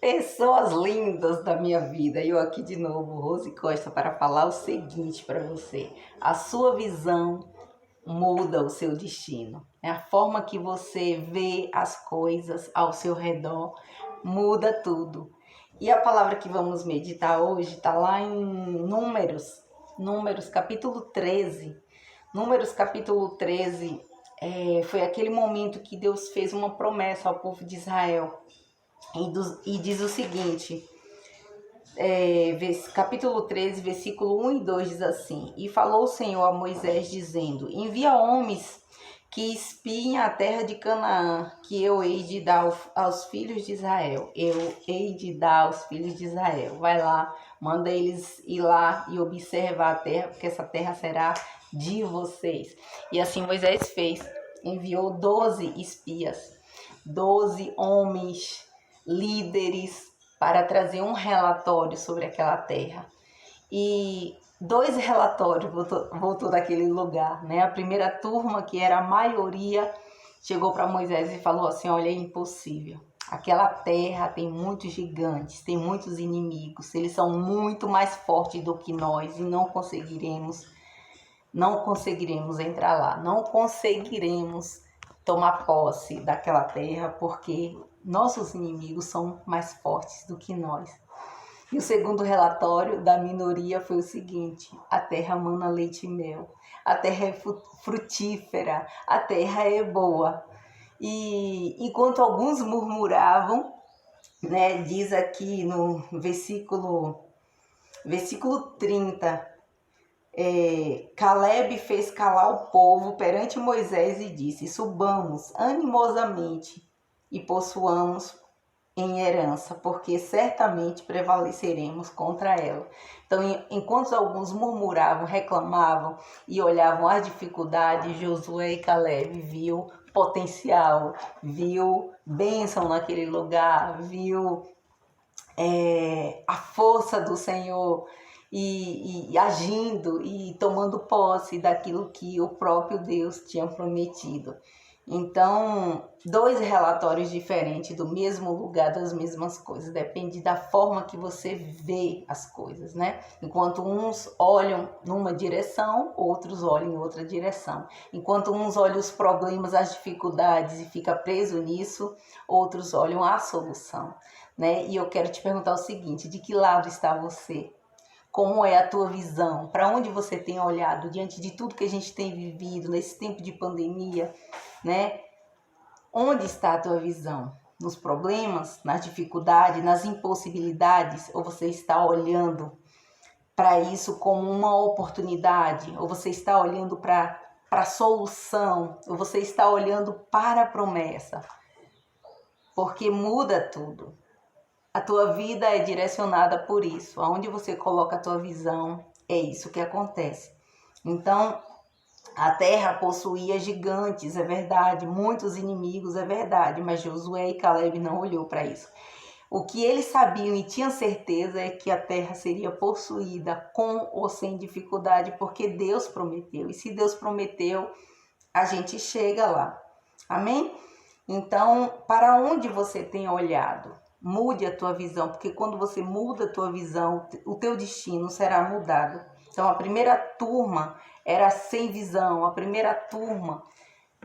Pessoas lindas da minha vida, eu aqui de novo, Rose Costa, para falar o seguinte para você: a sua visão muda o seu destino. É a forma que você vê as coisas ao seu redor muda tudo. E a palavra que vamos meditar hoje está lá em Números capítulo 13. Números capítulo 13 foi aquele momento que Deus fez uma promessa ao povo de Israel. E diz o seguinte, capítulo 13, versículo 1 e 2 diz assim: E falou o Senhor a Moisés, dizendo: Envia homens que espiem a terra de Canaã, que eu hei de dar aos filhos de Israel. Eu hei de dar aos filhos de Israel. Vai lá, manda eles ir lá e observar a terra, porque essa terra será de vocês. E assim Moisés fez. Enviou 12 espias, 12 homens líderes para trazer um relatório sobre aquela terra. E dois relatórios voltou daquele lugar, né? A primeira turma, que era a maioria, chegou para Moisés e falou assim: olha, é impossível. Aquela terra tem muitos gigantes, tem muitos inimigos, eles são muito mais fortes do que nós e não conseguiremos entrar lá, não conseguiremos tomar posse daquela terra, porque nossos inimigos são mais fortes do que nós. E o segundo relatório da minoria foi o seguinte: a terra mana leite e mel, a terra é frutífera, a terra é boa. E enquanto alguns murmuravam, né, diz aqui no versículo 30, Caleb fez calar o povo perante Moisés e disse: subamos animosamente e possuamos em herança, porque certamente prevaleceremos contra ela. Então, enquanto alguns murmuravam, reclamavam e olhavam as dificuldades, Josué e Caleb viu potencial, viu bênção naquele lugar, viu a força do Senhor e agindo e tomando posse daquilo que o próprio Deus tinha prometido. Então, dois relatórios diferentes do mesmo lugar, das mesmas coisas, depende da forma que você vê as coisas, né? Enquanto uns olham numa direção, outros olham em outra direção. Enquanto uns olham os problemas, as dificuldades e fica preso nisso, outros olham a solução, né? E eu quero te perguntar o seguinte: de que lado está você? Como é a tua visão? Para onde você tem olhado diante de tudo que a gente tem vivido nesse tempo de pandemia, né? Onde está a tua visão? Nos problemas, nas dificuldades, nas impossibilidades? Ou você está olhando para isso como uma oportunidade? Ou você está olhando para a solução? Ou você está olhando para a promessa? Porque muda tudo. A tua vida é direcionada por isso. Aonde você coloca a tua visão, é isso que acontece. Então, a terra possuía gigantes, é verdade, muitos inimigos, é verdade, mas Josué e Caleb não olhou para isso. O que eles sabiam e tinham certeza é que a terra seria possuída com ou sem dificuldade, porque Deus prometeu. E se Deus prometeu, a gente chega lá. Amém? Então, para onde você tem olhado? Mude a tua visão, porque quando você muda a tua visão, o teu destino será mudado. Então, a primeira turma era sem visão, a primeira turma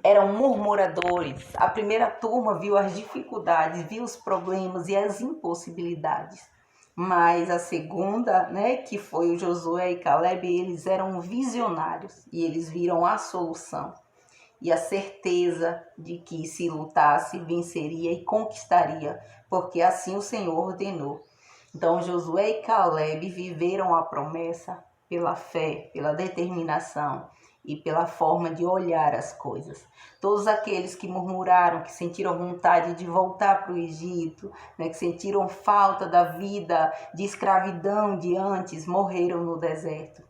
eram murmuradores, a primeira turma viu as dificuldades, viu os problemas e as impossibilidades. Mas a segunda, né, que foi o Josué e Caleb, eles eram visionários e eles viram a solução e a certeza de que se lutasse, venceria e conquistaria, porque assim o Senhor ordenou. Então Josué e Caleb viveram a promessa pela fé, pela determinação e pela forma de olhar as coisas. Todos aqueles que murmuraram, que sentiram vontade de voltar para o Egito, né, que sentiram falta da vida de escravidão de antes, morreram no deserto.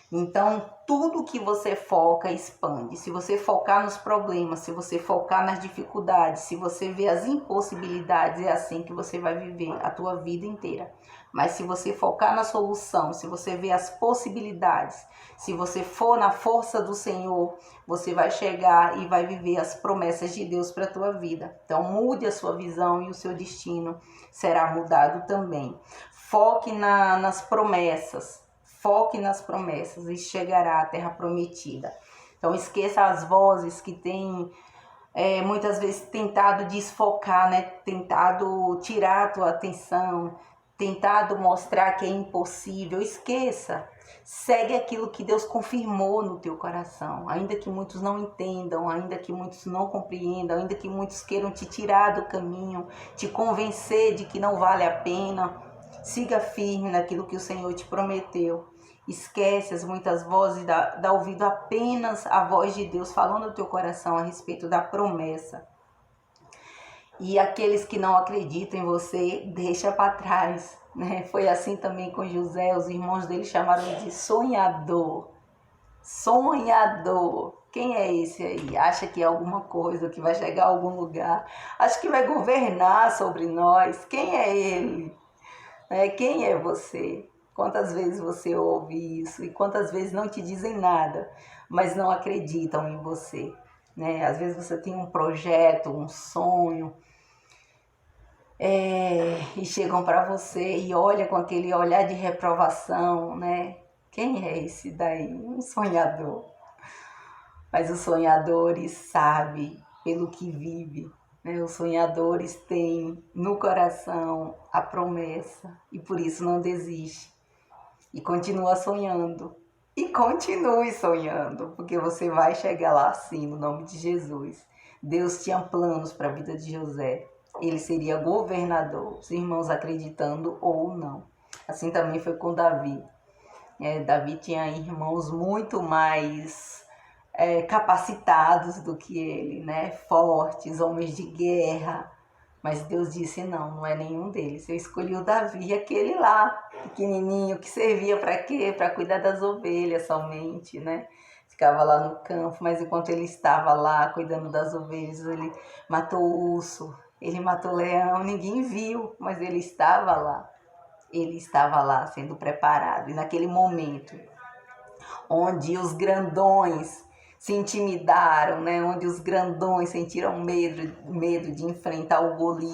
Então, tudo que você foca expande. Se você focar nos problemas, se você focar nas dificuldades, se você vê as impossibilidades, é assim que você vai viver a tua vida inteira. Mas se você focar na solução, se você vê as possibilidades, se você for na força do Senhor, você vai chegar e vai viver as promessas de Deus para a tua vida. Então, mude a sua visão e o seu destino será mudado também. Foque nas promessas. Foque nas promessas e chegará à terra prometida. Então esqueça as vozes que têm muitas vezes tentado desfocar, né? Tentado tirar a tua atenção, tentado mostrar que é impossível. Esqueça. Segue aquilo que Deus confirmou no teu coração. Ainda que muitos não entendam, ainda que muitos não compreendam, ainda que muitos queiram te tirar do caminho, te convencer de que não vale a pena. Siga firme naquilo que o Senhor te prometeu. Esquece as muitas vozes, dá ouvido apenas à voz de Deus falando no teu coração a respeito da promessa. E aqueles que não acreditam em você, deixa para trás, né? Foi assim também com José, os irmãos dele chamaram de sonhador. Sonhador. Quem é esse aí? Acha que é alguma coisa, que vai chegar a algum lugar? Acha que vai governar sobre nós? Quem é ele? Quem é você? Quantas vezes você ouve isso e quantas vezes não te dizem nada, mas não acreditam em você, né? Às vezes você tem um projeto, um sonho, e chegam para você e olham com aquele olhar de reprovação, né? Quem é esse daí? Um sonhador. Mas os sonhadores sabem pelo que vive. Os sonhadores têm no coração a promessa e por isso não desiste. E continua sonhando. E continue sonhando, porque você vai chegar lá sim, no nome de Jesus. Deus tinha planos para a vida de José. Ele seria governador, os irmãos acreditando ou não. Assim também foi com Davi. Davi tinha irmãos muito mais capacitados do que ele, né? Fortes, homens de guerra. Mas Deus disse, não é nenhum deles. Eu escolhi o Davi, aquele lá, pequenininho, que servia para quê? Para cuidar das ovelhas somente, né? Ficava lá no campo, mas enquanto ele estava lá cuidando das ovelhas, ele matou o urso, ele matou o leão, ninguém viu, mas ele estava lá. Ele estava lá sendo preparado. E naquele momento, onde os grandões se intimidaram, né? Onde os grandões sentiram medo de enfrentar o Golias,